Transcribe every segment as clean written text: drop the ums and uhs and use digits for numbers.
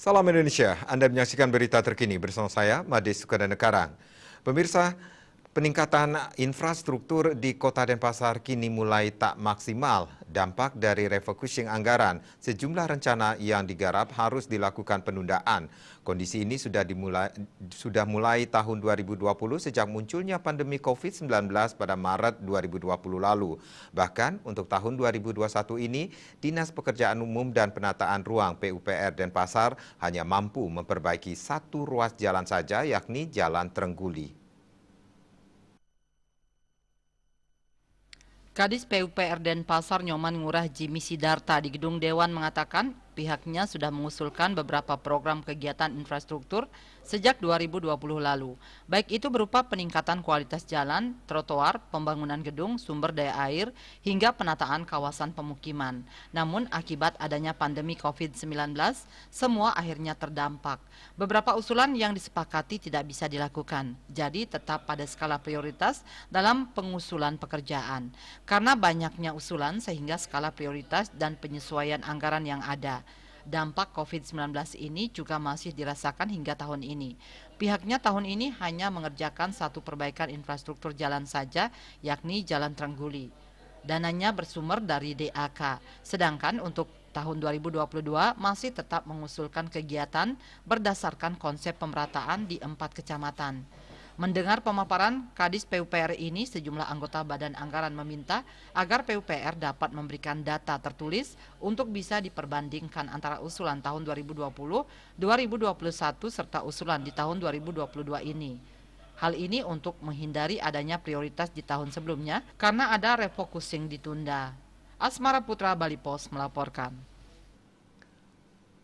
Salam Indonesia, Anda menyaksikan berita terkini bersama saya, Made Sukadana Karang. Pemirsa, peningkatan infrastruktur di Kota Denpasar kini mulai tak maksimal. Dampak dari refocusing anggaran, sejumlah rencana yang digarap harus dilakukan penundaan. Kondisi ini sudah mulai tahun 2020 sejak munculnya pandemi COVID-19 pada Maret 2020 lalu. Bahkan untuk tahun 2021 ini, Dinas Pekerjaan Umum dan Penataan Ruang PUPR Denpasar hanya mampu memperbaiki satu ruas jalan saja, yakni Jalan Trengguli. Kadis PUPR Denpasar Nyoman Ngurah Jimmy Sidarta di Gedung Dewan mengatakan pihaknya sudah mengusulkan beberapa program kegiatan infrastruktur sejak 2020 lalu. Baik itu berupa peningkatan kualitas jalan, trotoar, pembangunan gedung, sumber daya air, hingga penataan kawasan pemukiman. Namun akibat adanya pandemi COVID-19, semua akhirnya terdampak. Beberapa usulan yang disepakati tidak bisa dilakukan, jadi tetap pada skala prioritas dalam pengusulan pekerjaan. Karena banyaknya usulan sehingga skala prioritas dan penyesuaian anggaran yang ada. Dampak COVID-19 ini juga masih dirasakan hingga tahun ini. Pihaknya tahun ini hanya mengerjakan satu perbaikan infrastruktur jalan saja, yakni Jalan Trengguli. Dananya bersumber dari DAK, sedangkan untuk tahun 2022 masih tetap mengusulkan kegiatan berdasarkan konsep pemerataan di 4 kecamatan. Mendengar pemaparan Kadis PUPR ini, sejumlah anggota Badan Anggaran meminta agar PUPR dapat memberikan data tertulis untuk bisa diperbandingkan antara usulan tahun 2020, 2021 serta usulan di tahun 2022 ini. Hal ini untuk menghindari adanya prioritas di tahun sebelumnya karena ada refocusing ditunda. Asmara Putra, Bali Post melaporkan.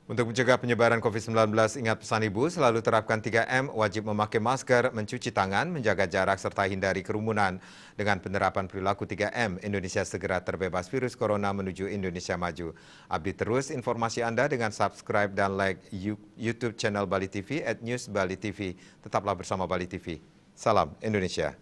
Untuk mencegah penyebaran COVID-19, ingat pesan Ibu, selalu terapkan 3M, wajib memakai masker, mencuci tangan, menjaga jarak, serta hindari kerumunan. Dengan penerapan perilaku 3M, Indonesia segera terbebas virus corona menuju Indonesia maju. Update terus informasi Anda dengan subscribe dan like YouTube channel Bali TV @newsbalitv. Tetaplah bersama Bali TV. Salam Indonesia.